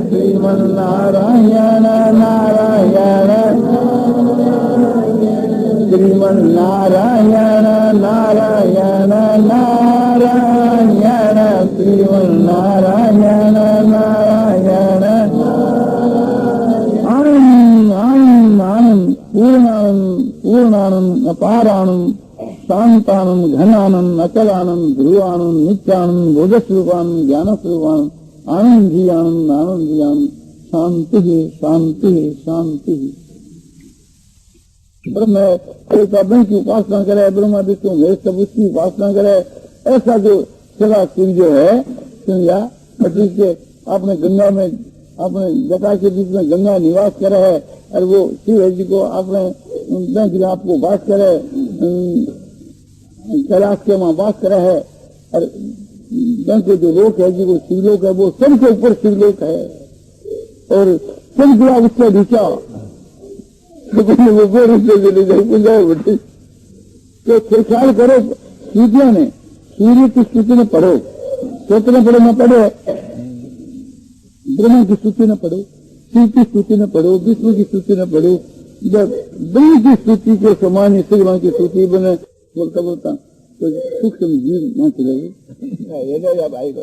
श्रीमन्नारायण नारायण श्रीमन्नारायण नारायण नारायण श्रीमन्नारायण नारायण आनंद आनंद आनंद पूर्णानंद पूर्णानंद अपारानंद शांतानंद घनानंद अचलानंद ध्रुवानंद नित्यानंद बोधस्वरूपानंद ज्ञानस्वरूपानंद आनंद ही आनंद आनंद ही आनंद शांति ही शांति ही शांति ही। ब्रह्म एक ब्रह्म की उपासना करे, ब्रह्मा विष्णु महेश सब उसकी उपासना करे, ऐसा जो सदा शिव जो है समझा, जिसके आपने गंगा में अपने जटा के बीच में गंगा निवास करे है और वो शिव है जी को आपने बैंक आपको वास करे, कैलाश के वहां वास करे है और बैंक के जो लोक है जी वो शिवलोक है, वो सबसे ऊपर शिवलोक है और सब गुड़ा उससे नीचा वो रूप से चले जाए पूजा बटे। तो फिर ख्याल करो सूर्य ने सूर्य की स्तुति में पढ़ो, स्वप्न न पढ़ो न पढ़ो, ब्रह्म की स्तुति न पढ़ो, शिव की स्तुति न पढ़ो, विष्णु की स्तुति न पढ़ो, जब ब्रह्म की स्तुति के समान शिवमा की स्तुति बने बोलता बोलता तो सूक्ष्म जीव वहां चलेगी भाई को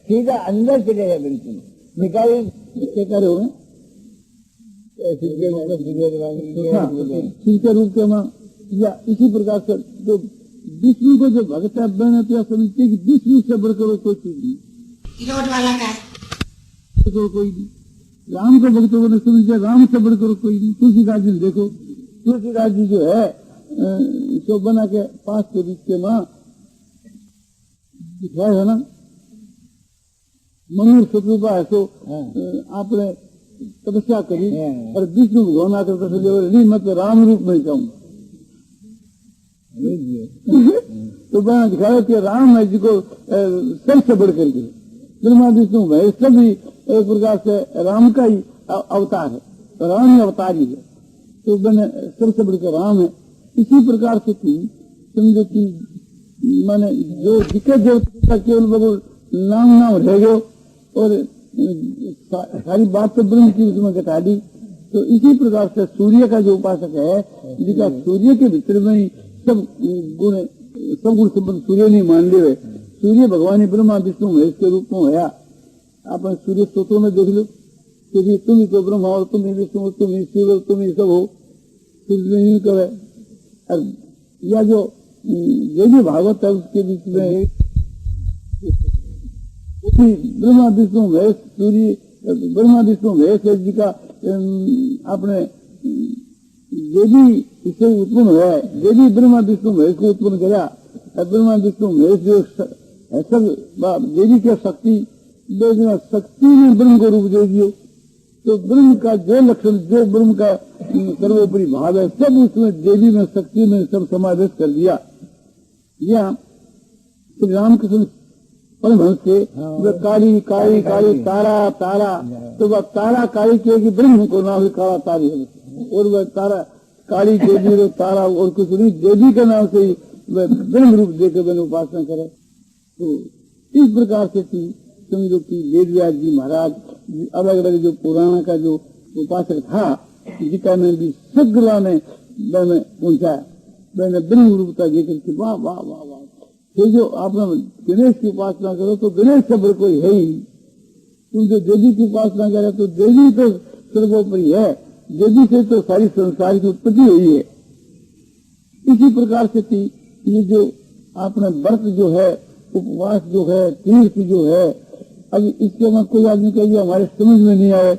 सीधा अंदर चलेगा बिल्कुल निकाली क्या करे हुए शिव के रूप के माँ या इसी प्रकार से जो विष्णु को जो भगत बनते समझते कि विष्णु से बढ़कर कोई चीज नहीं वाला का कोई नहीं, राम को भक्तों ने समझते राम से बढ़कर कोई नहीं। तुलसीदास जी देखो, तुलसीदास जी जो है तो बना के पास के बीच के माँ दिखाया है ना, मनुष्य शत्रुपा है तो आपने तपस्या करी और विष्णु भगवान आकर नहीं मैं तो राम रूप में जाऊंगा तो बना दिखाया कि राम है जिसको सबसे बढ़ करके ब्रह्मा विष्णु है सभी एक प्रकार से राम का ही अवतार है, तो राम ही अवतार ही है, तो मैंने सबसे बढ़कर राम है। इसी प्रकार से थी समझो कि मैंने जो दिक्कत जो केवल बगुल नाम रह गयो और सारी बात तो ब्रह्म की उसमें घटा दी। तो इसी प्रकार से सूर्य का जो उपासक है जिसका सूर्य के भीतर में ही सब गुण संबंध सूर्य नहीं मान लिये, सूर्य भगवान ब्रह्मा विष्णु महेश के रूप में होया। आप सूर्य स्त्रोतों में देख लो क्योंकि तुम ही तो ब्रह्मा और तुम ही विष्णु तुम ही शिव और तुम ही सब हो, नहीं करे। और या जो भी भागवत है उसके बीच में ब्रह्मा विष्णु महेश सूर्य ब्रह्मा विष्णु महेश जी का आपने देवी इससे उत्पन्न हुआ है, देवी ब्रह्मा विष्णु महेश को उत्पन्न किया। ब्रह्मा विष्णु महेश जो सब देवी की शक्ति शक्ति ने ब्रह्म को रूप दे दियो, तो ब्रह्म का जो लक्षण जो ब्रह्म का सर्वोपरि भाव है सब उसमें देवी में शक्ति में सब समावेश कर दिया। यह श्री रामकृष्ण परमहंस के काली काली काली तारा तारा, तो वह तारा काली कहेगी ब्रह्म को नाम काला तारी है, और वह तारा काली देवी तारा और कुछ नहीं, देवी के नाम से ही वह ब्रह्म रूप देकर मैंने उपासना करे। तो इस प्रकार से थी समझो कि वेद व्यास जी महाराज अलग अलग जो पुराण का जो उपासक था जिका ने भी सगला ने मैंने पहुंचा, मैंने ब्रह्म रूपता देकर के वाह वाह वाह वाह। फिर जो आपने गणेश की उपासना करो तो गणेश शब्द कोई है ही, तुम जो देवी की उपासना करे तो देवी तो सर्वोपरि है, देवी से तो सारी संसार की उत्पत्ति हुई है। इसी प्रकार से थी ये जो आपने व्रत जो है उपवास जो है तीर्थ जो है, अब इसके में कोई आदमी कहिए हमारे समझ में नहीं आए,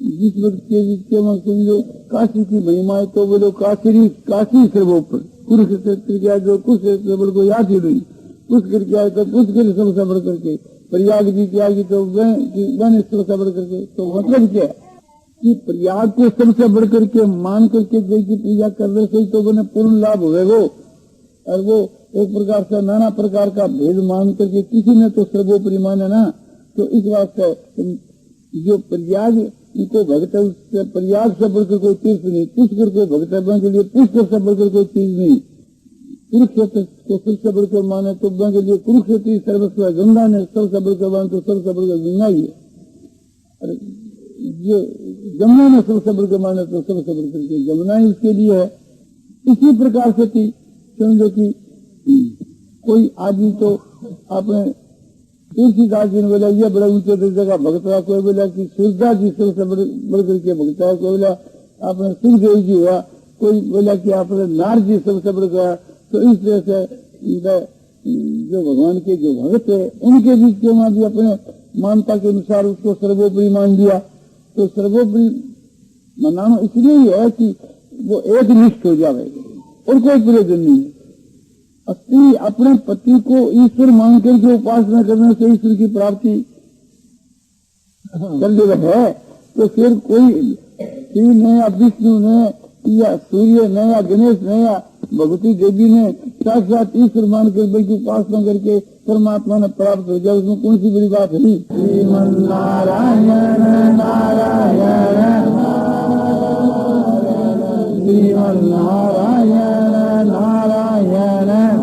जिस वक्त के में समझो काशी की महिमा है तो बोलो काशी सर्वोपरि, कुरुक्षेत्र क्या जो कुरुक्षेत्र को याद ही नहीं, पुष्कर क्या है तो पुष्कर सबसे बढ़ करके, प्रयाग जी क्या की तो वन सबसे बढ़ करके। तो मतलब क्या है कि प्रयाग को सबसे बढ़ करके मान करके जैसी पूजा कर रहे से तो बने पूर्ण लाभ हुए वो, और वो एक प्रकार से नाना प्रकार का भेद मान करके किसी ने तो सर्वोपरि माने ना। तो इस बात से जो प्रयाग को भगत है उससे प्रयाग से बढ़कर कोई तीर्थ नहीं, पुष्कर को भगत है के लिए पुष्कर से बढ़कर कोई चीज नहीं, कुरुक्षेत्र को सबसे बढ़कर माने तो के लिए कुरुक्षेत्र सर्वस्व, गंगा ने सबसे बढ़कर माने तो सबसे बढ़कर गंगा ही है। जो जमुना ने सबसे बढ़ के माने तो सबसे बढ़ करके जमुना ही उसके लिए है। इसी प्रकार से कि समझो कि कोई आदमी तो आपने तुलसीदास जी ने बोला ये बड़ा ऊंचे दर्जे का भक्त है, कोई बोला कि सूरदास जी सबसे बढ़ करके भक्त है, कोई बोला आपने सुखदेव जी हुआ, कोई बोला कि आपने नारद जी सबसे बढ़ गया। तो इस तरह से जो भगवान के जो भक्त है उनके बीच के वहां भी अपने मानता के अनुसार उसको सर्वोपरि मान दिया। तो सर्वोपरि मनाना इसलिए ही है कि वो एक निष्ठ हो जाए और कोई प्रयोजन नहीं है। स्त्री अपने पति को ईश्वर मान करके उपासना करने से ईश्वर की प्राप्ति कर ले है। तो फिर कोई शिव ने या विष्णु ने या सूर्य ने या गणेश ने या भगवती देवी ने साक्षात ईश्वर मान कर की उपासना करके परमात्मा ने प्राप्त हो जाए, उसमें कौन सी बड़ी बात है? श्रीमन नारायण नारायण श्रीमन नारायण नारायण नारायण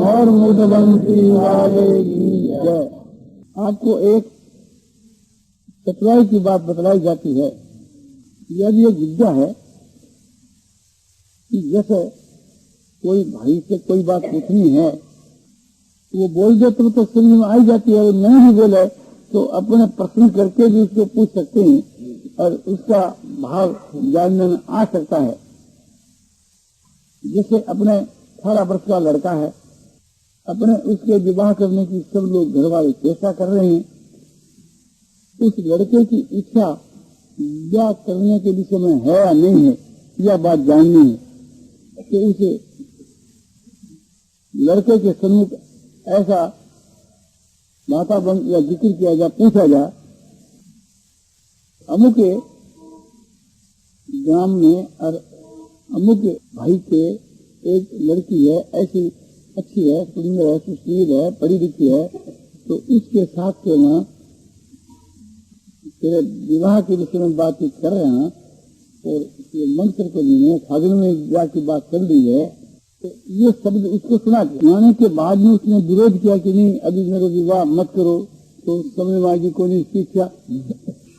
और मुदबंसी वाले की जय। आपको एक चतुराई की बात बतलाई जाती है। यदि एक विद्या है कि जैसे कोई भाई से कोई बात पूछनी है वो बोल दे तो समझ में आई जाती है, और नहीं भी बोले तो अपने प्रश्न करके भी उसको पूछ सकते हैं और उसका भाव जानने में आ सकता है। जैसे अपने 18 वर्ष का लड़का है, अपने उसके विवाह करने की सब लोग घर वाले चेष्टा कर रहे हैं। उस लड़के की इच्छा विवाह करने के विषय में है या नहीं है, यह बात जाननी है। तो उसे लड़के के सम्मुख ऐसा वातावरण या जिक्र किया जाए, पूछा जाए, अमुक ग्राम में और अमुक भाई के एक लड़की है, ऐसी अच्छी है, सुंदर है, सुशील है, पढ़ी लिखी है, तो उसके साथ से वहाँ तेरे विवाह के विषय में बातचीत कर रहे हैं और ये मंत्र को भी फागुन में विवाह की बात चल रही है। तो ये शब्द उसको सुनाने के बाद में उसने विरोध किया कि नहीं अभी मेरा विवाह मत करो, तो समय मांगी को नहीं सीखा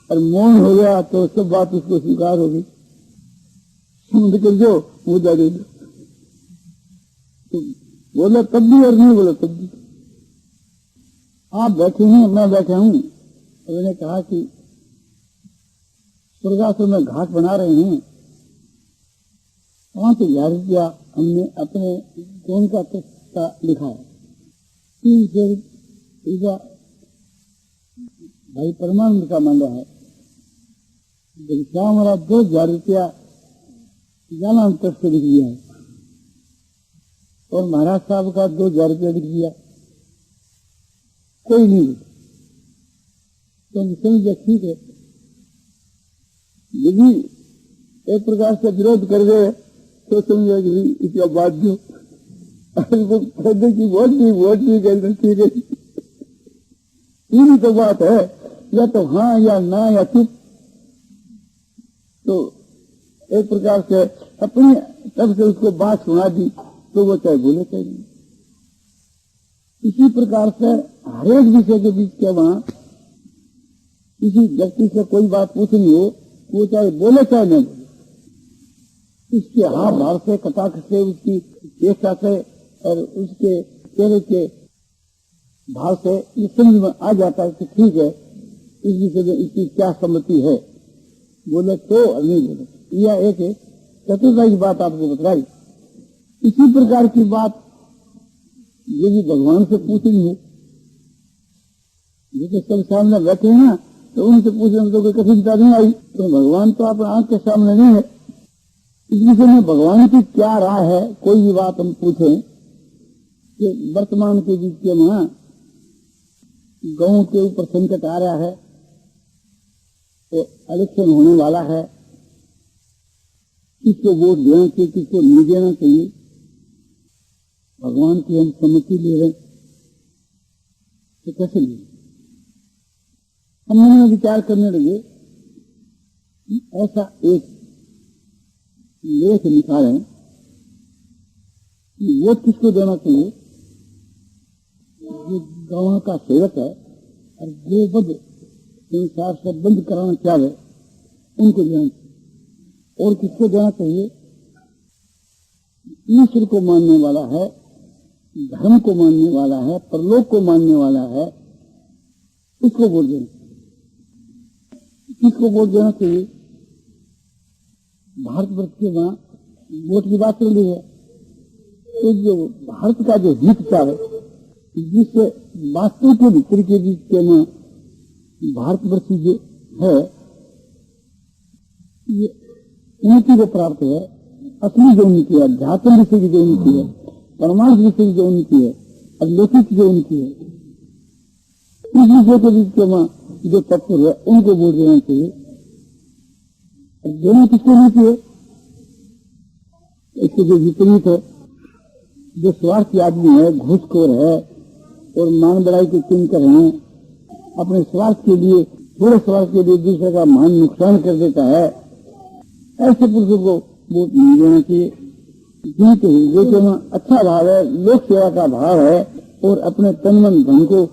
और मौन हो गया, तो सब बात उसको स्वीकार होगी। समझ कर जो मुद्दा दे दो, तो बोला तब भी और नहीं बोला तब भी। आप बैठे हैं, मैं बैठा हूँ, मैंने कहा कि स्वर्गाश्रम में घाट बना रहे हैं, 5,000 रुपया हमने अपने कौन का तस्ता लिखा है, 300 रुपया भाई परमानंद का मांगा है, हमारा 2,000 रुपया जाना तरफ से लिख दिया है और महाराज साहब का 2,000 रुपया लिख दिया, कोई नहीं। तो समझ ठीक है, यदि एक प्रकार से विरोध कर गए तो समझे इसका बात जो कहते की वोट भी कहते ठीक है, यही तो बात है, या तो हाँ या ना या चुप। तो एक प्रकार से अपनी तरफ से उसको बात सुना दी तो वो चाहे बोले चाहे नहीं। इसी प्रकार से हरेक विषय के बीच के वहां किसी व्यक्ति से कोई बात पूछनी हो, वो चाहे बोले चाहे नहीं बोले, उसके हाथ भाव से, कटाक्ष से, उसकी चेष्टा से और उसके चेहरे के भाव से ये समझ में आ जाता है कि ठीक है इस विषय में इसकी क्या सम्मति है, बोले तो और नहीं बोले। यह एक चतुर्थाई की बात आपको बताई। इसी प्रकार की बात यदि भगवान से पूछनी है, जैसे सब सामने बैठे हैं ना, तो उनसे पूछने में तो कोई कठिनता नहीं आई। तो भगवान तो आप आंख के सामने नहीं है, इस विषय में भगवान की क्या राय है, कोई भी बात हम पूछें कि वर्तमान के बीच के वहां गांव के ऊपर संकट आ रहा है, तो इलेक्शन होने वाला है, किसको वोट देना चाहिए, किसको नहीं देना चाहिए, भगवान की हम सम्मति ले रहे तो कैसे ले? हम मन में विचार करने लगे, ऐसा एक लेख निकालें कि वोट किसको देना चाहिए, जो गांव का सेवक है और गोवध संसार से बंद कराना चाहे उनको देना चाहिए, और किसको देना चाहिए, ईश्वर को मानने वाला है, धर्म को मानने वाला है, परलोक को मानने वाला है, उसको वोट देना चाहिए। किसको वोट देना चाहिए? भारतवर्ष के वहां वोट की बात चल रही है, तो जो भारत का जो हित चाहे, जिससे वास्तव के भीतर के बीच के में भारतवर्ष जो है ये उन्नति को प्राप्त है, असली जो उन्नति है, अध्यात्म विषय की जो उन्नति है, परमार्थ विषय की जो उन्नति है, अलौकिक की जो उन्नति है, इस विषय के बीच के में जो तत्व है उनको वोट देना चाहिए। देना किसको नहीं चाहिए? इसके जो विपरीत है, जो स्वार्थी आदमी है, घूसखोर है और मान बढ़ाई के चिंतक हैं, अपने स्वार्थ के लिए, थोड़े स्वार्थ के लिए दूसरे का मान नुकसान कर देता है, ऐसे पुरुषों को वोट नहीं देना चाहिए। जिनके हृदय में अच्छा भाव है, लोक सेवा का भाव है, और अपने तन मन धन को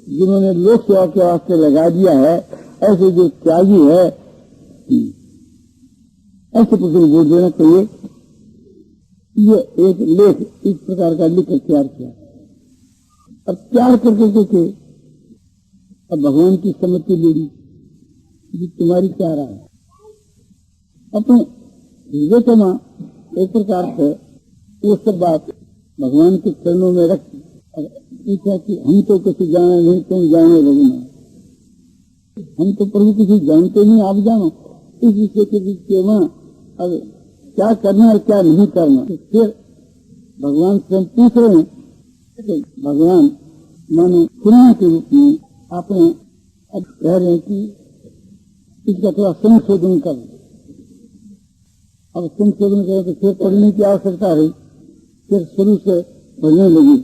जिन्होंने लोक सेवा के वास्ते लगा दिया है, ऐसे जो त्यागी है, ऐसे पुरुषों को वोट देना चाहिए। ये एक लेख इस प्रकार का लिखकर तैयार किया। अब तैयार करके के अब भगवान की सम्मति ले ली कि तुम्हारी क्या राय है। अपने हृदय में एक प्रकार से वो सब बात भगवान के चरणों में रख पूछा कि हम तो किसी जाने नहीं, तुम जाने लोगे ना, हम तो प्रभु किसी जानते नहीं, आप जानो। इस विषय के बीच के वहां अब क्या करना और क्या नहीं करना, तो फिर भगवान से हम पूछ रहे हैं कि भगवान मानो पुण्य के रूप में आपने अब कह रहे हैं कि इसका थोड़ा संशोधन कर। अब संशोधन करें तो फिर पढ़ने की आवश्यकता रही, फिर शुरू से पढ़ने लगी।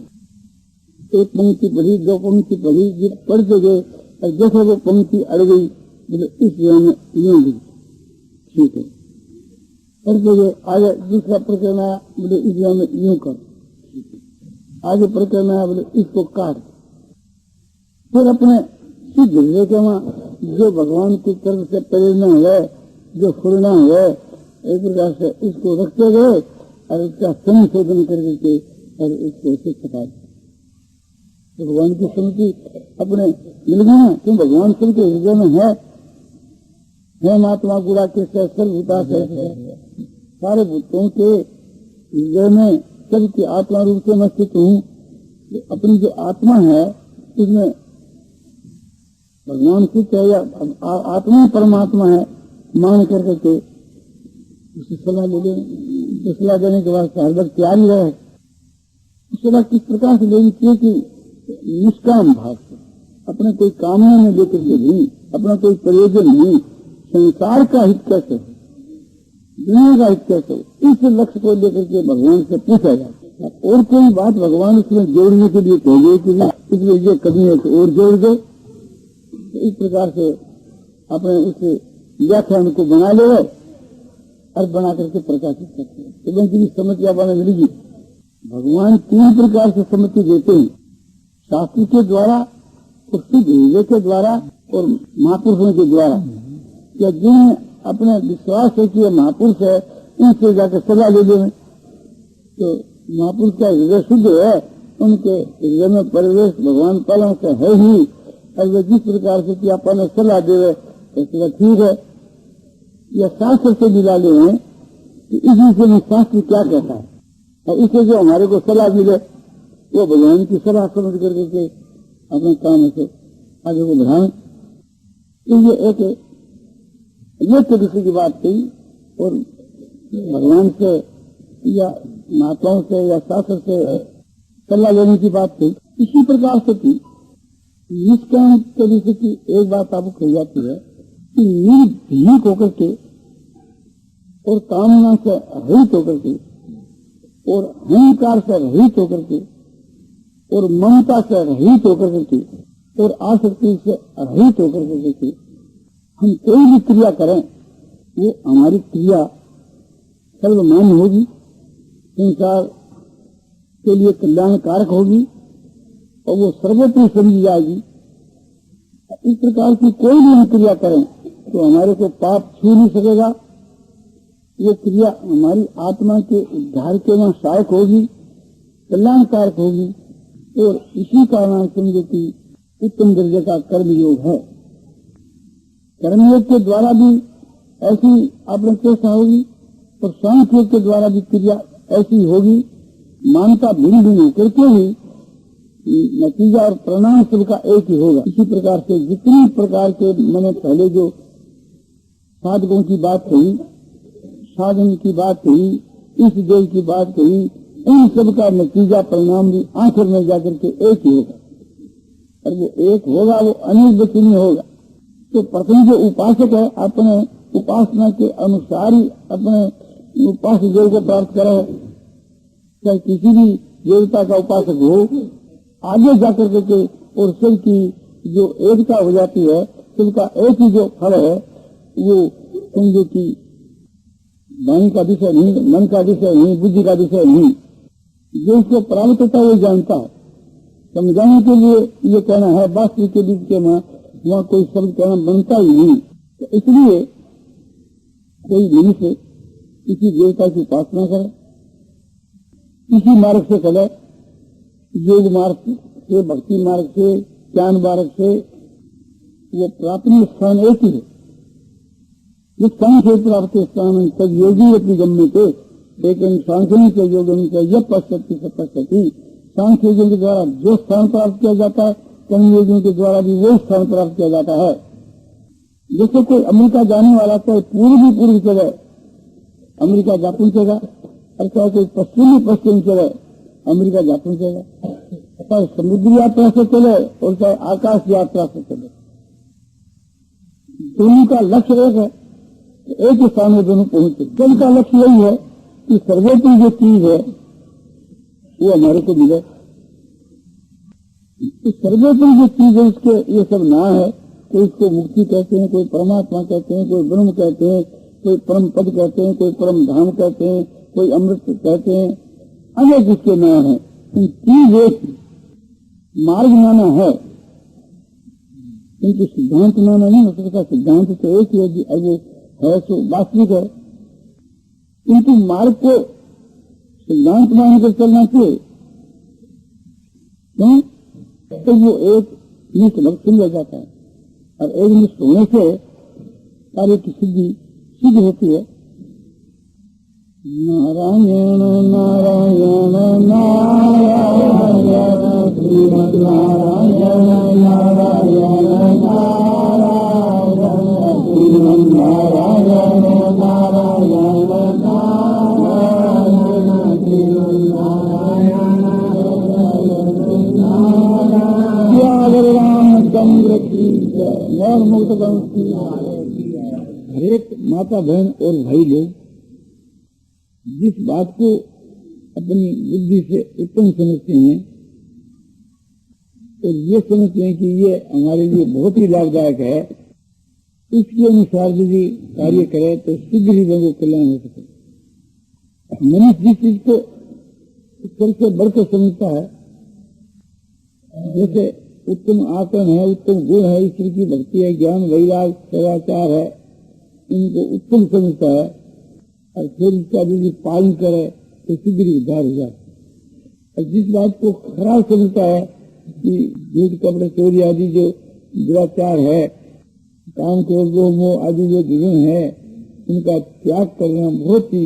एक पंक्ति पढ़ी, दो पंक्ति पढ़ी, जब पढ़ते गए और जैसे वो पंक्ति अड़ गई, बोले इस जगह में यूं दी, ठीक है। पढ़ते गए आगे दूसरा प्रकरण आया, बोले इस जगह में यूं कर, आगे प्रकरण आया, बोले इसको काट। फिर अपने सिद्ध हृदय के वहाँ जो भगवान की तरफ से प्रेरणा है, जो फुरना है, एक प्रकार से उसको रखते गए और उसका संशोधन करके और उसको सिखा। भगवान की स्मृति अपने मिल गए, क्यों भगवान सबके हृदय में है महात्मा गुड़ा के सर्वभूता से सारे भूतों के हृदय में सबकी आत्मा रूप से मैं स्थित हूँ। अपनी जो आत्मा है उसमें भगवान स्थित है या आत्मा परमात्मा है मान करके उससे सलाह ले लें। सलाह देने के बाद हर वक्त तैयार ही रहे। सलाह किस प्रकार से लेनी चाहिए कि निष्काम भाव से, अपने कोई कामना में लेकर के नहीं, अपना कोई प्रयोजन नहीं, संसार का हित कैसे हो, दुनिया का हित कैसे हो, इस लक्ष्य को लेकर के भगवान से पूछा जाता है। और कोई बात भगवान उसमें जोड़ने के लिए कह गए कि इसलिए ये करनी है तो और जोड़ दो। तो इस प्रकार से अपने उस व्याख्यान को बना ले और बना करके प्रकाशित करते हैं। तो की समझ आपने मिलेगी। भगवान तीन प्रकार से सम्मति देते हैं, शास्त्र के द्वारा, सिद्ध हृदय के द्वारा और महापुरुषों के द्वारा। या जिन्हें अपने विश्वास है कि ये महापुरुष है, इनसे जाकर सलाह ले लें तो महापुरुष का हृदय शुद्ध है, उनके हृदय में परिवेश भगवान पालन से है ही। और वे जिस प्रकार से कि अपन सलाह दे रहे तो ठीक है। या शास्त्र से मिला ले कि इस विषय में शास्त्र क्या कहता है, और इससे जो हमारे को सलाह मिले वो भगवान की सलाह समझ करके अपने काम से आगे को बढ़ाएं। तो ये एक किसी की बात कही। और भगवान से या महात्माओं से या शास्त्र से सलाह लेने की बात थी। इसी प्रकार से थी निष्काम तरीके की एक बात आपको कही जाती है कि निर्भीक होकर के और कामना से रहित होकर के और अहंकार से रहित होकर के और ममता से रहित होकर के और आसक्ति से रहित होकर के हम कोई भी क्रिया करें वो हमारी क्रिया सर्वमान्य होगी, संसार के लिए कल्याणकारक होगी और वो सर्वोपरि समझी जाएगी। इस प्रकार की कोई भी हम क्रिया करें तो हमारे को पाप छू नहीं सकेगा। ये क्रिया हमारी आत्मा के उद्धार के लिए सहायक होगी, कल्याणकारक होगी और इसी का नाम समझो कि उत्तम दर्जे का कर्मयोग है। कर्मयोग के द्वारा भी ऐसी आपने चेष्टा होगी और सांख्य के द्वारा भी क्रिया ऐसी होगी। मानता भिन्न भिन्न होकर के ही नतीजा और परिणाम सबका एक ही होगा। इसी प्रकार से जितनी प्रकार के मैंने पहले जो साधकों की बात कही, साधन की बात कही, इस देव की बात कही, इन सब का नतीजा परिणाम भी आखिर में जाकर के एक ही होगा और वो एक होगा, वो अनेक वचनीय होगा। तो प्रथम जो उपासक है अपने उपासना के अनुसार ही अपने उपासक देव को प्राप्त करे। चाहे किसी भी देवता का उपासक हो, आगे जाकर के और सबकी जो एकता हो जाती है, सबका एक ही जो फल है वो समझो कि वाणी का विषय नहीं, मन का विषय नहीं, बुद्धि का विषय नहीं। जो उसको प्राप्त होता है वो जानता है। समझाने के लिए ये कहना है, वास्तविक के बीच के वहाँ कोई शब्द कहना बनता ही नहीं। तो इसलिए कोई मनुष्य किसी देवता की उपासना करे, किसी मार्ग से करे, योग मार्ग से, भक्ति मार्ग से, ज्ञान मार्ग से, वो प्राथमिक स्थान एक ही है। जिस सांख्य प्राप्त स्थान तक योगी अपनी गम्य थे, लेकिन सांख्य के योग यह पश्यति सपश्यति। सांख्य योगियों के द्वारा जो स्थान प्राप्त किया जाता है, कर्म योगियों के द्वारा भी वो स्थान प्राप्त किया जाता है। जैसे कोई अमेरिका जाने वाला चाहे पूर्व चले, अमेरिका जापान चलेगा, और चाहे कोई पश्चिम चले, अमेरिका जापान चलेगा, चाहे समुद्री यात्रा से चले और चाहे आकाश यात्रा से चले, दोनों का लक्ष्य एक है, एक ही स्थान में दोनों पहुंचे। जन का लक्ष्य यही है कि सर्वोपरि जो चीज है वो हमारे को मिले। सर्वोपरि जो चीज है उसके ये सब ना है। कोई इसको मुक्ति कहते हैं, कोई परमात्मा कहते हैं, कोई ब्रह्म कहते हैं, कोई परम पद कहते हैं, कोई परम धाम कहते हैं, कोई अमृत कहते हैं, अनेक इसके नाम है। चीज एक मार्ग नाना है, किंतु सिद्धांत नाना नहीं हो सकता। सिद्धांत तो एक ही है, सो वास्तविक है, किंतु मार्ग को सिद्धांत मानकर चलना चाहिए। क्यों? तो वो एक निष्ठ भक्त सुन जाता है और एक निष्ठ होने से कार्य की सिद्ध होती है। नारायण नारायण नारायण श्रीमद्नारायण नारायण नारायण श्रीमद्नारायण नारायण रामचंद्र की मुक्त हरेक माता बहन और भाई लोग जिस बात को अपनी बुद्धि से उत्तम समझते हैं और ये समझते हैं कि ये हमारे लिए बहुत ही लाभदायक है, उसके अनुसार यदि कार्य करे तो शीघ्र ही लोगों को कल्याण हो सके। मनुष्य जिस चीज को सबसे बढ़कर समझता है, जैसे उत्तम आचरण है, उत्तम गुण है, ईश्वर की भक्ति है, ज्ञान वैराग सदाचार है, इनको उत्तम समझता है और फिर इसका यदि पालन करे तो शीघ्र ही उद्धार हो जाए। और जिस बात को खराब समझता है कि झूठ कपड़े चोरी आदि जो दुराचार है, काम क्रोध लोभ मोह आदि जो गुण है, उनका त्याग करना बहुत ही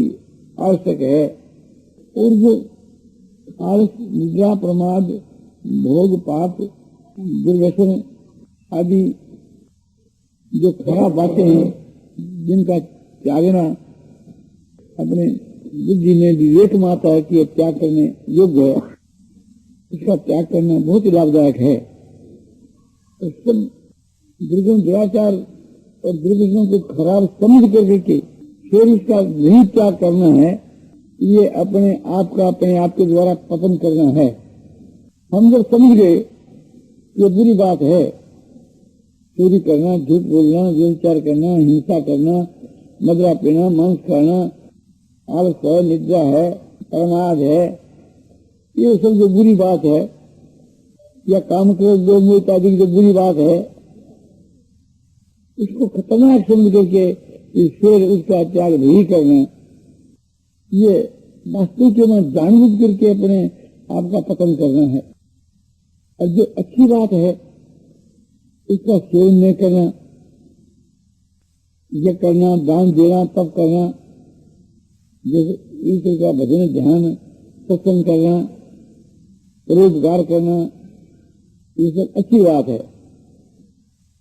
आवश्यक है। और जो आलस निद्रा प्रमाद भोग पाप दुर्व्यसन आदि जो खराब बातें हैं, जिनका त्यागना अपने बुद्धि में विवेक में आता है कि यह त्याग करने योग्य है, इसका त्याग करना बहुत ही लाभदायक है। तो सब दुर्गुण दुराचार और दुर्गुणों को खराब समझ करके फिर इसका नहीं त्याग करना है, ये अपने आप का अपने आप के द्वारा पतन करना है। हम जब समझ गए ये बुरी बात है, चोरी करना, झूठ बोलना, व्यभिचार करना, हिंसा करना, मदिरा पीना, मांस खाना, आलस है, निद्रा है, प्रमाद है, ये सब जो बुरी बात है, या काम क्रोध लोभ मोह इत्यादि जो बुरी बात है, इसको खतरनाक समझ करके फिर उसका त्याग नहीं करना, ये वास्तविक में जानबूझ करके अपने आप का पतन करना है। और जो अच्छी बात है उसका सेवन नहीं करना, ये करना, दान देना, तप करना, जैसे ईश्वर का भजन, ध्यान, सत्संग करना, रोजगार करना, ये सब अच्छी बात है।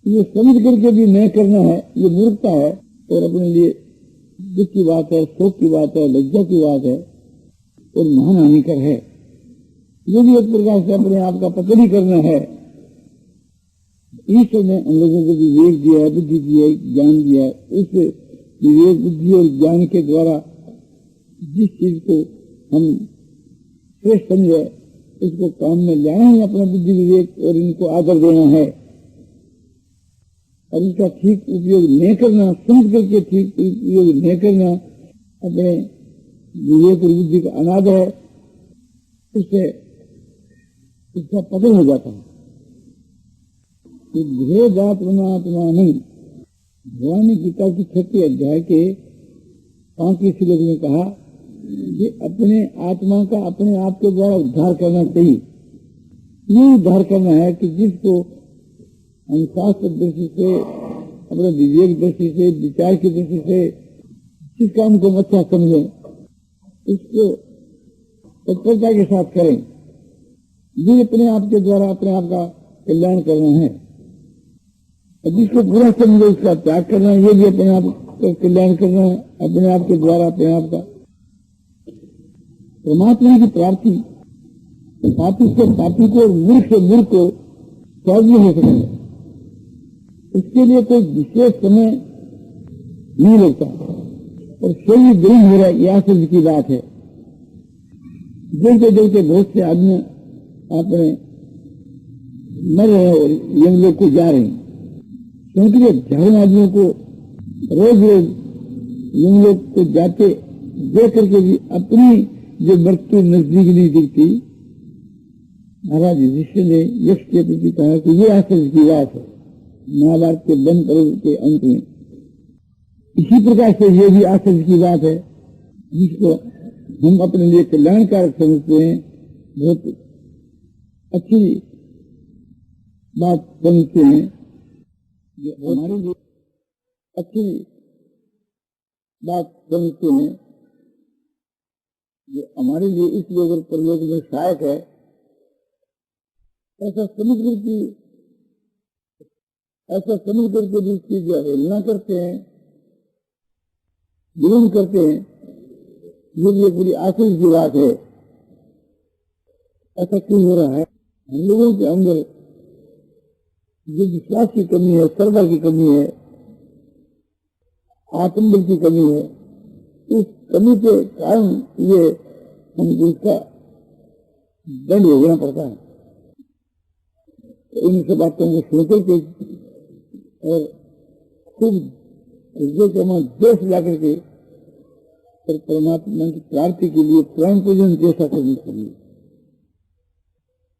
ये समझ करके भी नहीं करना है, ये मूर्खता है और अपने लिए दुख की बात है, शोक की बात है, लज्जा की बात है और महान हानिकर है। ये भी एक प्रकार से अपने आप का पतन ही करना है। ईश्वर ने हम लोगों को विवेक दिया है, बुद्धि दी है, ज्ञान दिया है। उस विवेक, बुद्धि और ज्ञान के द्वारा जिस चीज को हम श्रेष्ठ समझे उसको काम में लाना ही अपना बुद्धि विवेक और इनको आदर देना है। और इसका ठीक उपयोग नहीं करना, समझ करके ठीक उपयोग नहीं करना, अपने विवेक और बुद्धि का अनादर है, उससे इसका पतन हो जाता है। भेदात्मनात्मा नहीं, भगवान ने गीता की 6वें अध्याय के 5वें श्लोक में कहा कि अपने आत्मा का अपने आप के द्वारा उद्धार करना चाहिए। ये उद्धार करना है कि जिसको हम शास्त्र दृष्टि से, अपने विवेक दृष्टि से, विचार की दृष्टि से जिस काम को अच्छा समझे उसको तत्परता के साथ करें। ये अपने आप के द्वारा अपने आप का कल्याण करना है। और जिसको बुरा समझे उसका त्याग करना है, ये भी अपने आप का कल्याण करना है, अपने आप के द्वारा अपने आप का। परमात्मा की प्राप्ति पापी से पापी को, मूर्ख से मूर्ख को सहज नहीं हो सकेगा। उसके लिए कोई विशेष समय नहीं लगता और शरीर दृढ़ हो रहा है, यह आश्चर्य की बात है। देखते देखते बहुत से आदमी अपने मर रहे हैं और यमलोक को जा रहे हैं, क्योंकि ध्यान आदमियों को रोज रोज यमलोक को जाते देख करके भी अपनी जो मृत्यु नजदीक नहीं दिखती। महाराज युधिष्ठिर ने यक्ष के प्रति कहा कि ये आश्चर्य की बात है। महाभारत के वन पर्व के अंत में इसी प्रकार से ये भी आश्चर्य की बात है, जिसको हम अपने लिए कल्याणकारक समझते हैं, बहुत अच्छी बात समझते हैं, जो हमारे लिए अच्छी बात समझते हैं, जो हमारे लिए इस लोक और परलोक में सहायक है, ऐसा समझ करके भी इसकी जो अवहेलना करते हैं, विरोध करते हैं, ये भी पूरी आश्चर्य की बात है। ऐसा क्यों हो रहा है? हम लोगों के अंदर जो विश्वास की कमी है, श्रद्धा की कमी है, आत्मबल की कमी है, इस कमी के कारण ये हमको इसका दंड भोगना पड़ता है। इन सब बातों को सुनकर के और खूब देश ला करके और परमात्मा की प्राप्ति के लिए प्राण पूजन जैसा करनी चाहिए।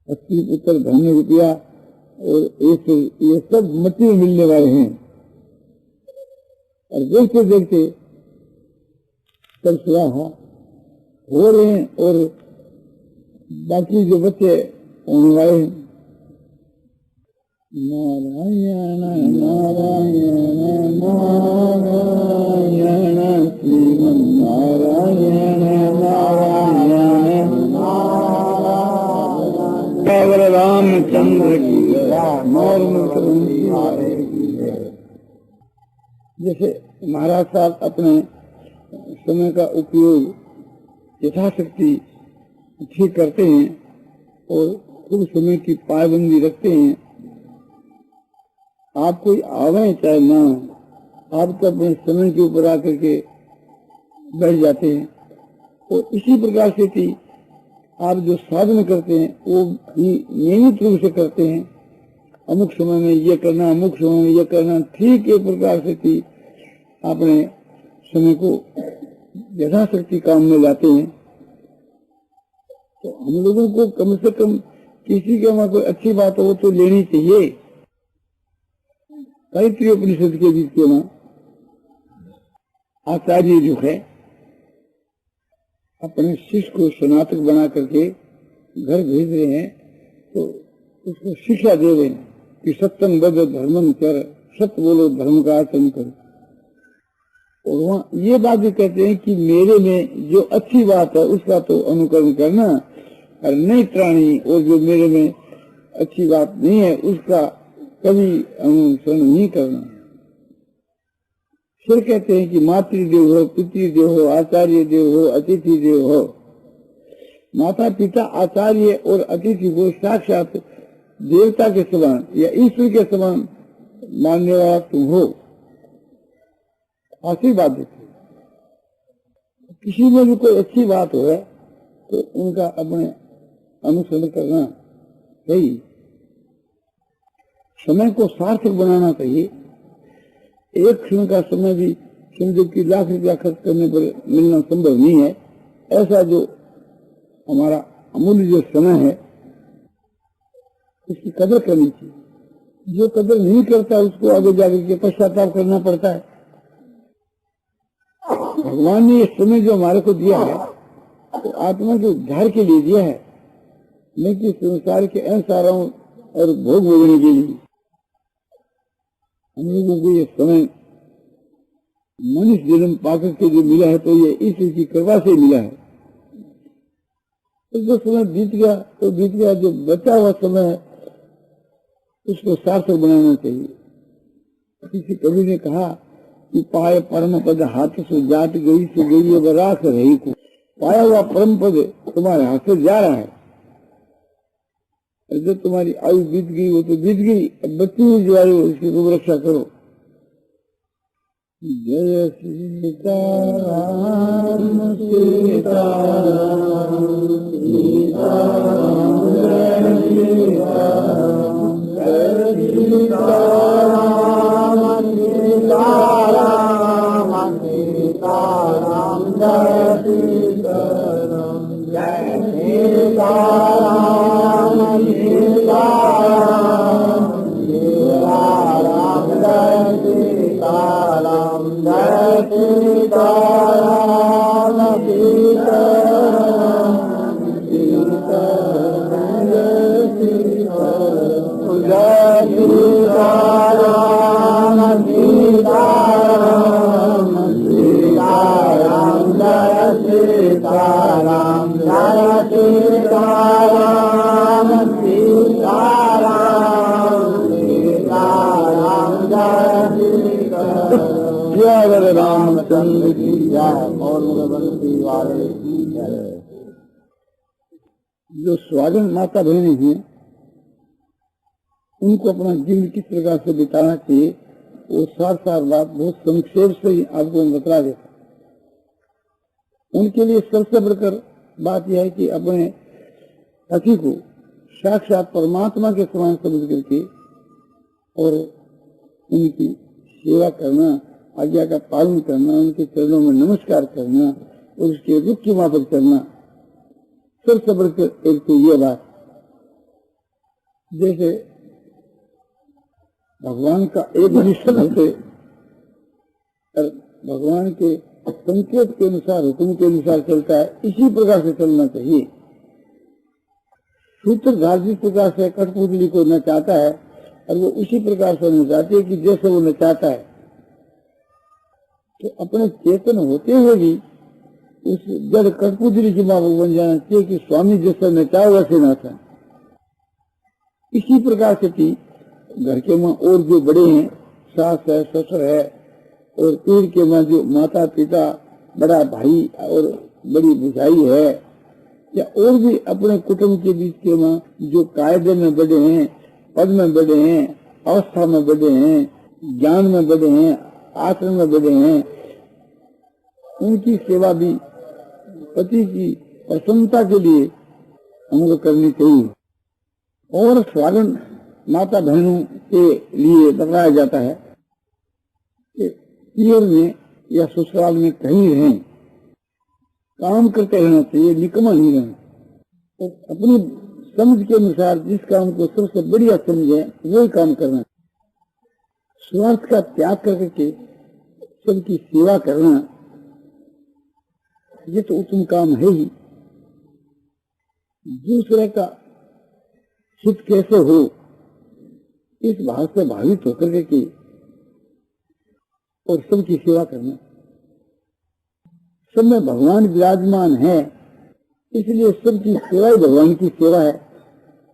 80 पुत्र, धन, रुपया और ये सब मिट्टी में मिलने वाले हैं और देखते देखते सब सुराहा हो रहे हैं और बाकी जो बच्चे होने वाले हैं। नारायण नारायण नारायण श्रीमन नारायण नारायण नारायण रामचंद्र की जैसे महाराज साहब अपने समय का उपयोग यथाशक्ति ठीक करते हैं और खूब समय की पाबंदी रखते हैं। आप कोई आवे चाहे ना, आप तो अपने समय के ऊपर आकर के बैठ जाते हैं। और इसी प्रकार से थी आप जो साधन करते हैं वो नियमित रूप से करते हैं। अमुक समय में ये करना, अमुक समय में ये करना, ठीक एक प्रकार से थी अपने समय को यथाशक्ति काम में लाते हैं। तो हम लोगों को कम से कम किसी के वहां कोई अच्छी बात हो तो लेनी चाहिए। तैत्तिरीय उपनिषद के बीच के वहां आचार्य जो है अपने शिष्य को स्नातक बना करके घर भेज रहे हैं, तो उसको शिक्षा दे रहे हैं कि सत्यम वद धर्मम कर, सत्य बोलो, धर्म का आचरण करो। और वहाँ ये बात भी कहते हैं कि मेरे में जो अच्छी बात है उसका तो अनुकरण करना, और नहीं प्राणी और जो मेरे में अच्छी बात नहीं है उसका कभी अनुसरण नहीं करना। फिर कहते हैं कि मातृदेव हो, पितृदेव हो, आचार्य देव हो, अतिथि देव हो। माता पिता, आचार्य और अतिथि को साक्षात देवता के समान या ईश्वर के समान मानने वाला तुम हो, आशीर्वाद देते। किसी में भी कोई अच्छी बात हो तो उनका अपने अनुसरण करना चाहिए। समय को सार्थक बनाना चाहिए। एक क्षण का समय भी समझो कि लाख रुपया खर्च करने पर मिलना संभव नहीं है। ऐसा जो हमारा अमूल्य जो समय है उसकी कदर करनी चाहिए। जो कदर नहीं करता उसको आगे जाकर के पश्चाताप करना पड़ता है। भगवान ने ये समय जो हमारे को दिया है तो आत्मा के उद्धार के लिए दिया है, नहीं कि संसार के असारों और भोग भोगने के लिए। हम लोगों को ये समय मनुष्य जन्म पाकर के जो मिला है तो ये ईश्वर की कृपा से मिला है। तो जो समय बीत गया तो बीत गया, जो बचा हुआ समय है उसको सार्थक बनाना चाहिए। किसी कवि ने कहा कि पाए परम पद हाथ से जाट गई से गई अब राख रही को। पाया हुआ परम पद तुम्हारे हाथ से जा रहा है, जो तुम्हारी आयु बीत गई वो तो बीत गई, अब बच्ची हुई जो आयु उसकी तुम रक्षा करो। जय सीता राम सीता राम सीता राम जय सीता राम जय सीता राम सीता राम सीता राम जय सीता राम जय सीता राम सीता राम सीता राम जय सीता राम जय सीता राम सीता राम सीता जय सीता जय सीता राम सीता राम सीता राम जय सीता राम जय सीता राम सीता राम सीता राम जय सीता जय रामचंद्र की जय और मुगलवंशी वाले की जय। जो स्वाधीन माता बहनें हैं उनको अपना जीवन किस प्रकार से बिताना चाहिए वो सार बात बहुत संक्षेप से ही आपको बता देता। उनके लिए सबसे बढ़कर बात यह है कि अपने पति को साक्षात परमात्मा के समान समझ करके और उनकी सेवा करना, आज्ञा का पालन करना, उनके चरणों में नमस्कार करना और उसके रुख की माफक करना। सबसे बढ़कर एक तो ये बात, जैसे भगवान का एक ही शब्द है और भगवान के संकेत के अनुसार, हुक्म के अनुसार चलता है, इसी प्रकार से चलना चाहिए। सूत्रधार जिस प्रकार से कठपुतली को नचाता है और वो उसी प्रकार से नचाती है कि जैसे वो नचाता है, तो अपने चेतन होते हुए भी उस जड़ कठपुतली की माफक बन जाना चाहिए कि स्वामी जैसा नचाओ वैसे नाचा। इसी प्रकार से थी घर के माँ और जो बड़े हैं, सास है, ससुर है और पीढ़ के माँ जो माता पिता बड़ा भाई और बड़ी बुझाई है, या और भी अपने कुटुंब के बीच के वहाँ जो कायदे में बढ़े हैं, पद में बढ़े हैं, अवस्था में बढ़े हैं, ज्ञान में बढ़े हैं, आचरण में बढ़े हैं, उनकी सेवा भी पति की प्रसन्नता के लिए हमको करनी चाहिए। और स्वागन माता बहनों के लिए बताया जाता है कि पियर में या ससुराल में कहीं रहें, काम करते रहना चाहिए, निकम्मा नहीं रहना। और अपनी समझ के अनुसार जिस काम को सबसे बढ़िया समझे वही काम करना। स्वार्थ का त्याग करके सबकी सेवा करना, ये तो उत्तम काम है ही। दूसरे का हित कैसे हो, इस भाव से भावित होकर के और सबकी सेवा करना। सब में भगवान विराजमान है, इसलिए सबकी सेवा ही भगवान की सेवा है,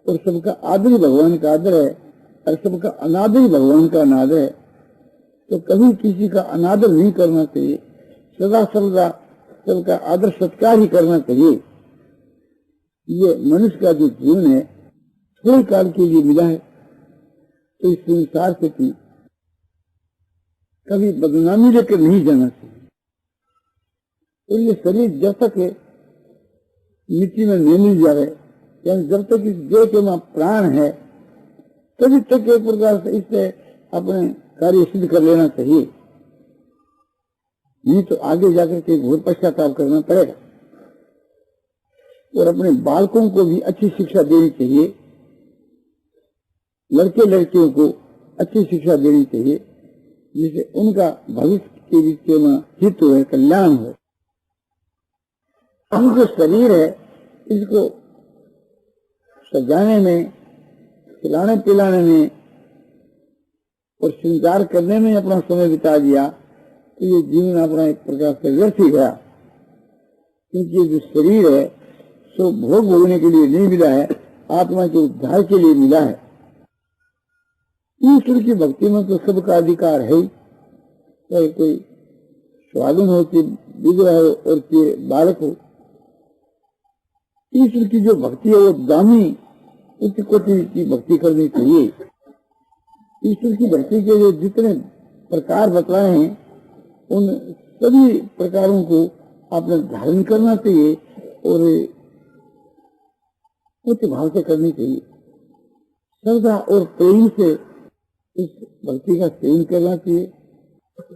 और सबका आदर ही भगवान का आदर है, और सबका अनादर ही भगवान का अनादर है। तो कभी किसी का अनादर नहीं करना चाहिए, सदा सर्वदा सबका आदर सत्कार ही करना चाहिए। ये मनुष्य का जो जीवन है थोड़े काल के लिए मिला है, तो इस संसार से कभी बदनामी लेकर नहीं जाना चाहिए। और ये शरीर जब तक मिट्टी में नहीं मिल जाए, यानी जब तक इस देह के वहां प्राण है, तभी तक एक प्रकार से इससे अपने कार्य सिद्ध कर लेना चाहिए, नहीं तो आगे जाकर के घोर पश्चाताप करना पड़ेगा। और अपने बालकों को भी अच्छी शिक्षा देनी चाहिए, लड़के लड़कियों को अच्छी शिक्षा देनी चाहिए, जिससे उनका भविष्य के बीच में हित हो, कल्याण हो। हम जो शरीर है इसको सजाने में, खिलाने पिलाने में और श्रृंगार करने में अपना समय बिता दिया, तो ये जीवन अपना एक प्रकार से व्यर्थ ही गया। क्योंकि जो शरीर है सो भोग भोगने के लिए नहीं मिला है, आत्मा के उद्धार के लिए मिला है। ईश्वर की भक्ति में तो सबका अधिकार है ही, चाहे कोई स्वाधीन हो कि विग्रह हो और कि बालक हो। ईश्वर की जो भक्ति है वो दामी उच्च कोटि की भक्ति करनी चाहिए। ईश्वर की भक्ति के जो जितने प्रकार बतलाए हैं उन सभी प्रकारों को आपने धारण करना चाहिए और उच्च भाव से करनी चाहिए। श्रद्धा और प्रेम से इस भक्ति का सेवन करना चाहिए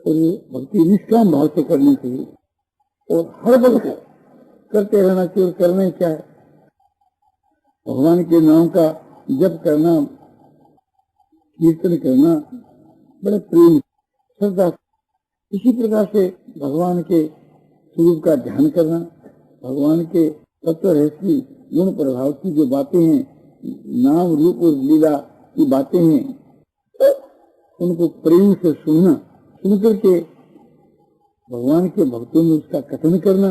और ये भक्ति निष्काम भाव से करनी चाहिए और हर वक्त करते रहना चाहिए। और करना क्या है, भगवान के नाम का जप करना, कीर्तन करना, बड़े प्रेम श्रद्धा। इसी प्रकार से भगवान के स्वरूप का ध्यान करना, भगवान के तत्व रहस्य गुण प्रभाव की जो बातें हैं, नाम रूप और लीला की बातें हैं, उनको प्रेम से सुनना, सुनकर के भगवान के भक्तों में उसका कथन करना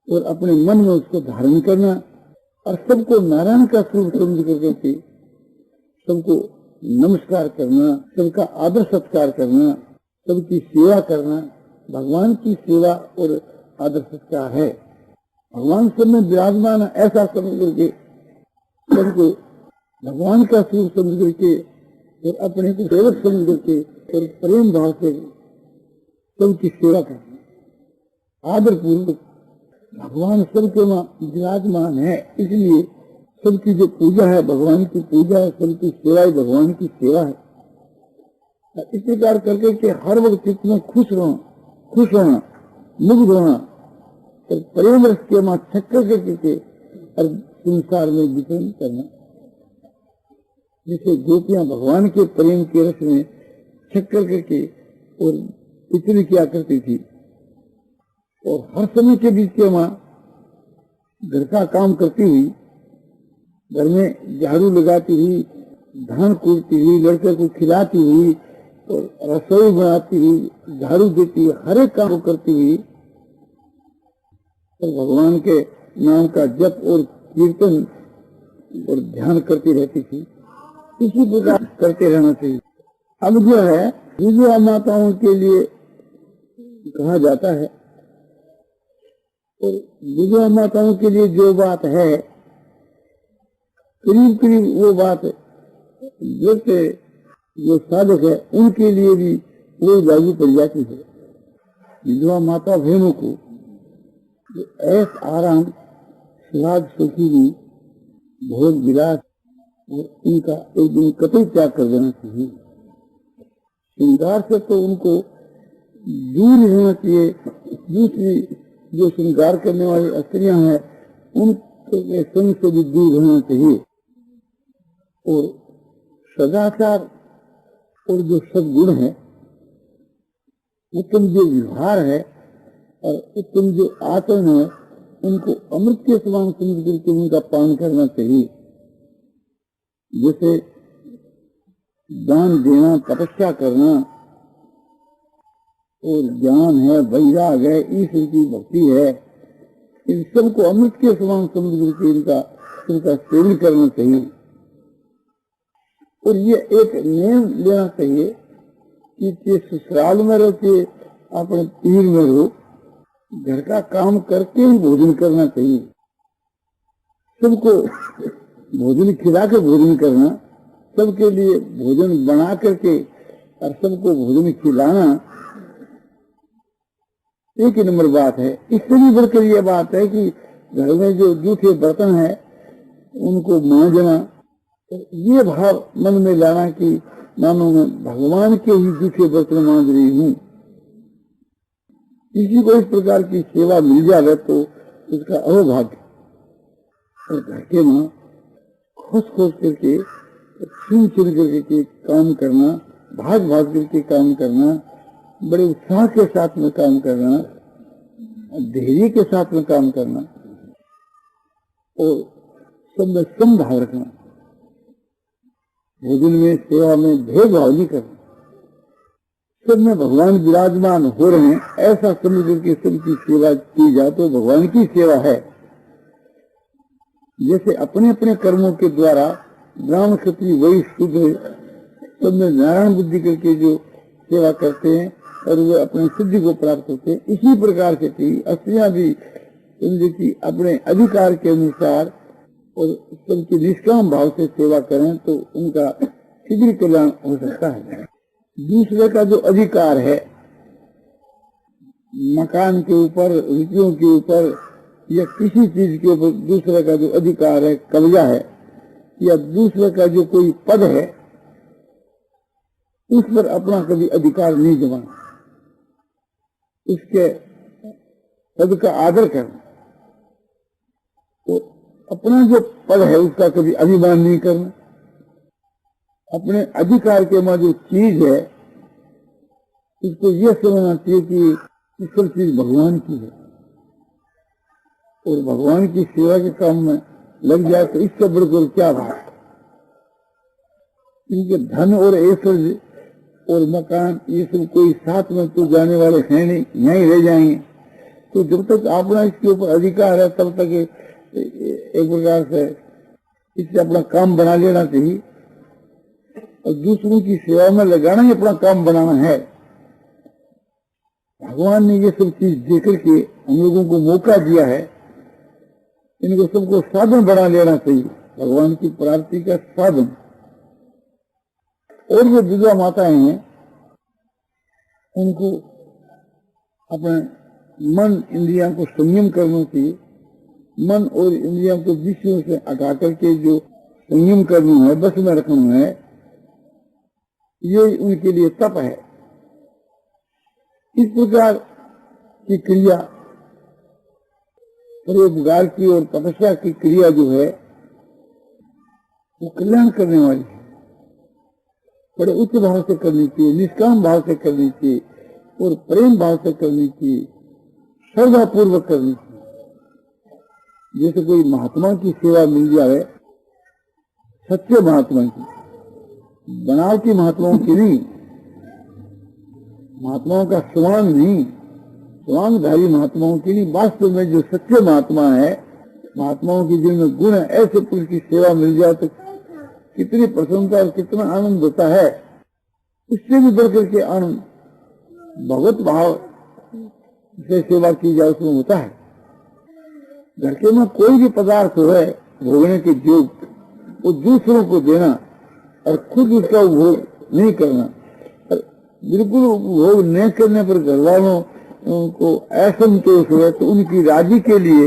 और अपने मन में उसको धारण करना और सबको नारायण का स्वरूप समझ करके सबको नमस्कार करना, सबका आदर सत्कार करना, सबकी सेवा करना। भगवान की सेवा और आदर सत्कार है। भगवान सब में विराजमान ऐसा समझ करके सबको भगवान का स्वरूप समझ करके और अपने को सेवक समझ करके और प्रेम भाव से सबकी सेवा करना, आदर पूर्वक। भगवान सबके वहाँ विराजमान है, इसलिए सबकी जो पूजा है भगवान की पूजा है, सबकी सेवा ही भगवान की सेवा है। इस प्रकार करके कि हर वक्त इतना खुश होना, मुग्ध होना और प्रेम रस के वहाँ छक्कर करके और संसार में विचरण करना। जैसे गोपियां भगवान के प्रेम के रस में छक्कर करके और विचरण किया करती थी और हर समय के बीच के वहाँ घर का काम करती हुई, घर में झाड़ू लगाती हुई, धान कूटती हुई, लड़के को खिलाती हुई और रसोई बनाती हुई, झाड़ू देती हुई, हर एक काम करती हुई और भगवान के नाम का जप और कीर्तन और ध्यान करती रहती थी। इसी प्रकार करते रहना चाहिए। अब जो है विधवा माताओं के लिए कहा जाता है और विधवा माताओं के लिए जो बात है, करीब करीब वो बात जैसे जो साधक है उनके लिए भी वो लागू पड़ जाती है। विधवा माता बहनों को ऐस आराम, स्वाद, सुखी भी, भोग विलास और उनका एक दिन कतई त्याग कर देना चाहिए। श्रृंगार से तो उनको दूर रहना चाहिए। दूसरी जो श्रृंगार करने वाली स्त्रियां हैं उनके संग से भी दूर रहना चाहिए। और सदाचार और जो सद्गुण है, उत्तम जो व्यवहार है और उत्तम जो आचरण है, उनको अमृत के समान समझ करके उनका पान करना चाहिए। जैसे दान देना, तपस्या करना और ज्ञान है, वैराग है, ईश्वर की भक्ति है, इन सबको अमृत के समान समझ करके इनका सेवन करना चाहिए। और ये एक नियम लेना चाहिए कि ससुराल में रहो कि अपने पीर में रहो, घर का काम करके ही भोजन करना चाहिए। सबको भोजन खिला के भोजन करना, सबके लिए भोजन बना करके और सबको भोजन खिलाना एक ही नंबर बात है। इससे भी बढ़कर ये बात है कि घर में जो जूठे बर्तन है उनको मांजना, तो ये भाव मन में लाना कि मानो मैं भगवान के ही जूठे बर्तन मांज रही हूँ। किसी को इस प्रकार की सेवा मिल जाए तो उसका अहोभाग्य। और घर के माँ खोस करके, चुन करके काम करना, भाग करके काम करना, बड़े उत्साह के साथ में काम करना, धैर्य के साथ में काम करना और सब में समभाव रखना। भोजन में, सेवा में भेदभाव नहीं करना। सब में भगवान विराजमान हो रहे हैं ऐसा समझ करके सबकी सेवा की जाए तो भगवान की सेवा है। जैसे अपने अपने कर्मों के द्वारा ब्राह्मण, क्षत्रिय, वैश्य, शूद्र सब में नारायण बुद्धि करके जो सेवा करते हैं और वे अपने सिद्धि को प्राप्त होते हैं, इसी प्रकार से स्त्रियां भी समझे कि अपने अधिकार के अनुसार और सबकी निष्काम भाव से सेवा करें तो उनका शीघ्र कल्याण हो सकता है। दूसरे का जो अधिकार है, मकान के ऊपर, रुपयों के ऊपर या किसी चीज के ऊपर दूसरे का जो अधिकार है, कब्जा है, या दूसरे का जो कोई पद है, उस पर अपना कभी अधिकार नहीं जमाना। उसके पद का आदर करना। तो अपना जो पद है उसका कभी अभिमान नहीं करना। अपने अधिकार के में जो चीज है उसको यह समझना चाहिए कि सब चीज भगवान की है और भगवान की सेवा के काम में लग जाए तो इससे बढ़कर क्या बात। क्योंकि धन और ऐश्वर्य और मकान ये सब कोई साथ में तो जाने वाले हैं नहीं, यहीं रह जाएंगे। तो जब तक अपना इसके ऊपर अधिकार है तब तक एक प्रकार से इससे अपना काम बना लेना चाहिए और दूसरों की सेवा में लगाना ही अपना काम बनाना है। भगवान ने ये सब चीज देकर के हम लोगों को मौका दिया है, इनको सबको साधन बना लेना चाहिए, भगवान की प्राप्ति का साधन। और जो विधवा माताएं हैं उनको अपने मन इंद्रियों को संयम करना चाहिए। मन और इंद्रियों को विषयों से हटा करके जो संयम करना है, बस में रखना है, ये उनके लिए तप है। इस प्रकार की क्रिया, परोपकार की और तपस्या की क्रिया जो है वो कल्याण करने वाली है। बड़े उच्च भाव से करनी चाहिए, निष्काम भाव से करनी चाहिए और प्रेम भाव से करनी चाहिए, श्रद्धा पूर्वक करनी चाहिए। जैसे कोई महात्मा की सेवा मिल जाए, सच्चे महात्मा की, बनावटी महात्माओं की नहीं, महात्माओं का स्वांग नहीं, स्वांगधारी महात्माओं की नहीं, वास्तव में जो सच्चे महात्मा है, महात्माओं की जिनमें गुण है, ऐसे पुरुष की सेवा मिल जाए तो कितनी प्रसन्नता और कितना आनंद होता है। उससे भी बढ़कर के आनंद भगवत भाव से सेवा की जाए उसमें होता है। घर के में कोई भी पदार्थ है भोगने के योग्य, वो दूसरों को देना और खुद उसका उपभोग नहीं करना। और बिल्कुल उपभोग नहीं करने पर घर वालों को असंतोष हुए तो उनकी राजी के लिए,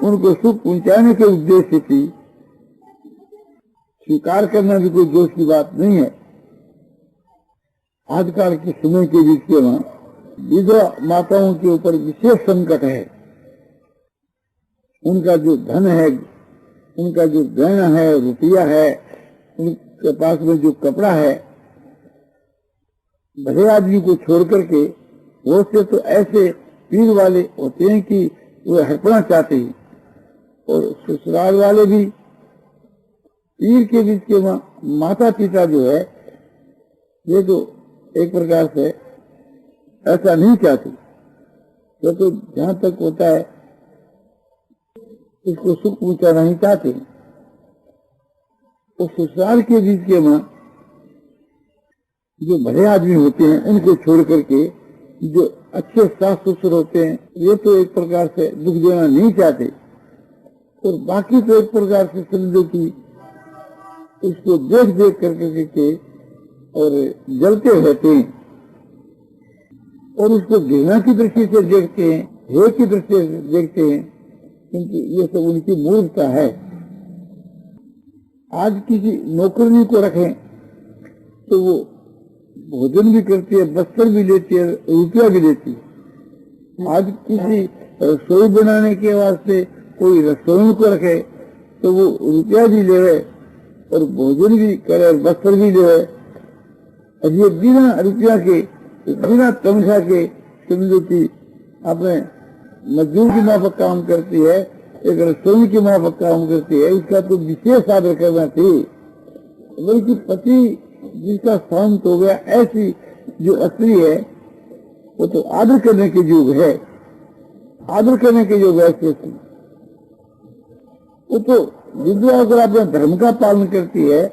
उनको सुख पहुंचाने के उद्देश्य से स्वीकार करना भी कोई दोष की बात नहीं है। आजकल के समय के बीच में विधवा माताओं के ऊपर विशेष संकट है। उनका जो धन है, उनका जो गहना है, रुपया है, उनके पास में जो कपड़ा है, भले आदमी को छोड़ करके वो से तो ऐसे पीर वाले होते हैं कि वो हड़पना चाहते हैं। और ससुराल वाले भी पीर के बीच के माता पिता जो है, ये तो एक प्रकार से ऐसा नहीं चाहते। तो जहां तक होता है इसको सुख पहुंचाना नहीं चाहते। तो ससुराल के बीच के जो भले आदमी होते हैं, उनको छोड़ करके जो अच्छे सास ससुर होते हैं, ये तो एक प्रकार से दुख देना नहीं चाहते। और बाकी तो एक प्रकार से समझो कि उसको देख देख करके और जलते रहते हैं और उसको घृणा की दृष्टि से देखते हैं, हे की दृष्टि से देखते हैं, क्योंकि ये सब उनकी मूर्खता है। आज किसी नौकरनी को रखें तो वो भोजन भी करती है, वस्त्र भी लेती है, रुपया भी लेती है। आज किसी रसोई बनाने के वास्ते कोई रसोई को रखे तो वो रुपया भी ले और भोजन भी करे और वस्त्र भी ले। और ये बिना रुपया के, बिना तनख्वाह के समझो कि अपने मजदूर की माफक काम करती है, एक रसोई की माफक काम करती है, उसका तो विशेष आदर करना चाहिए। बल्कि पति जिसका शांत हो गया, ऐसी जो स्त्री है वो तो आदर करने के योग्य है, आदर करने के योग्य है ऐसी स्त्री। वो तो विधवा अगर अपने धर्म का पालन करती है,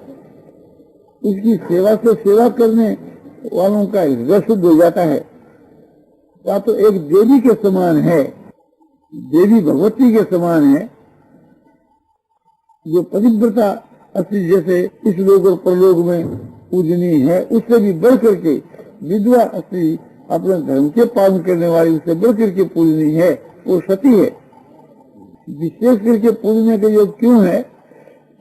उसकी सेवा से सेवा करने वालों का हृदय शुद्ध हो जाता है। या तो एक देवी के समान है, देवी भगवती के समान है, जो पतिव्रता स्त्री जैसे इस लोक और परलोक में पूजनीय है, उससे भी बढ़ करके विधवा स्त्री अपने धर्म के पालन करने वाली उससे बढ़ करके पूजनीय है, वो सती है। विशेष करके पूजने के योग क्यों है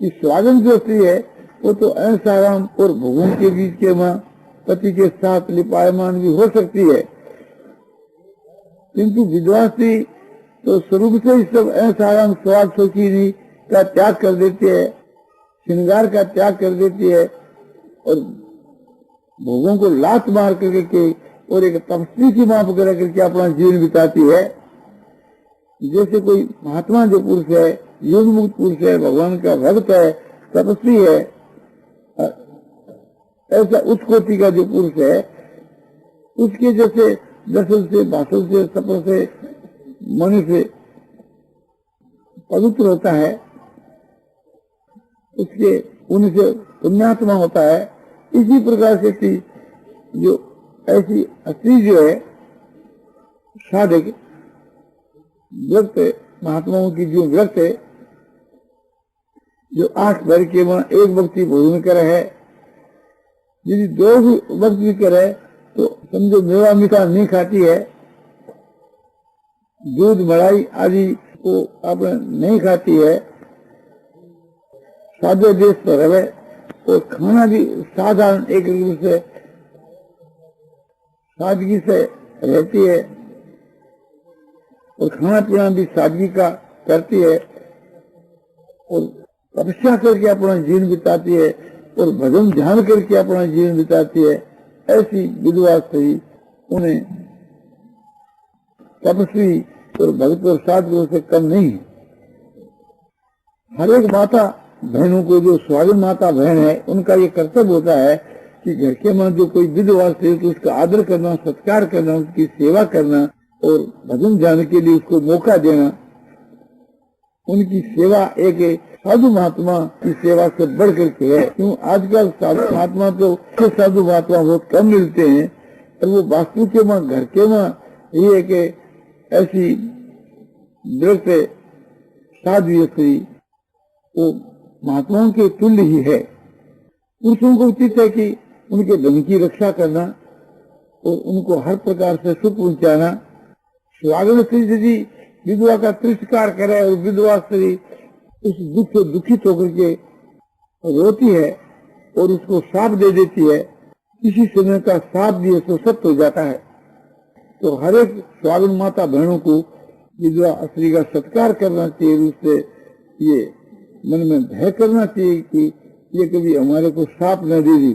कि स्वागन जो स्त्री है वो तो ऐसा आराम और भोगों के बीच के पति के साथ लिपायमान भी हो सकती है, किंतु विधवा स्त्री तो स्वरूप से इस सब ऐसा आराम स्वाद शौकीनी का त्याग कर देती है, श्रृंगार का त्याग कर देती है और भोगों को लात मार करके और एक तपस्वी की मां पकड़ करके अपना जीवन बिताती है। जैसे कोई महात्मा जो पुरुष है, योग मुक्त पुरुष है, भगवान का भक्त है, तपस्वी है, ऐसा उच्च कोटि का जो पुरुष है, उसके जैसे दर्शन से, भाषण से, सफर से, मन से पवित्र होता है, उसके उनसे पुण्यात्मा होता है। इसी प्रकार से जो ऐसी स्त्री जो है साधक व्रत, महात्माओं की जो व्रत है, जो 8 भर के एक वक्त भोजन करे है, यदि 2 वक्त भी करे तो समझो मेवा मीठा नहीं खाती है, दूध मलाई आदि को आपने नहीं खाती है, सादे देश पर रहे और खाना भी साधारण एक रूप से सादगी से रहती है और खाना पीना भी सादगी का करती है और तपस्या करके अपना जीवन बिताती है और भजन ध्यान करके अपना जीवन बिताती है। ऐसी विधवा स्त्री उन्हें तपस्वी और भक्त और साधुओं से कम नहीं है। हर एक माता बहनों को, जो स्वाधीन माता बहन है, उनका ये कर्तव्य होता है कि घर के में जो कोई विधवा स्त्री तो उसका आदर करना, सत्कार करना, उसकी सेवा करना और भजन ध्यान के लिए उसको मौका देना। उनकी सेवा एक साधु महात्मा की सेवा से बढ़ करके है। क्यों आजकल साधु महात्मा तो साधु महात्मा बहुत कम मिलते हैं और वो वास्तु के घर के ये कि ऐसी व्रत साध्वी स्त्री वो महात्माओं के तुल्य ही है। पुरुषों को उचित है कि उनके धन की रक्षा करना और उनको हर प्रकार से सुख पहुंचाना। सुहागन स्त्री यदि विधवा का तिरस्कार करे और विधवा स्त्री उस दुख से दुखित होकर के रोती है और उसको साप दे देती है, किसी समय का साप दिए तो सत्य हो जाता है। तो हर एक सुहागन माता बहनों को विधवा स्त्री का सत्कार करना चाहिए, उससे ये मन में भय करना चाहिए कि ये कभी हमारे को साप न दे दी।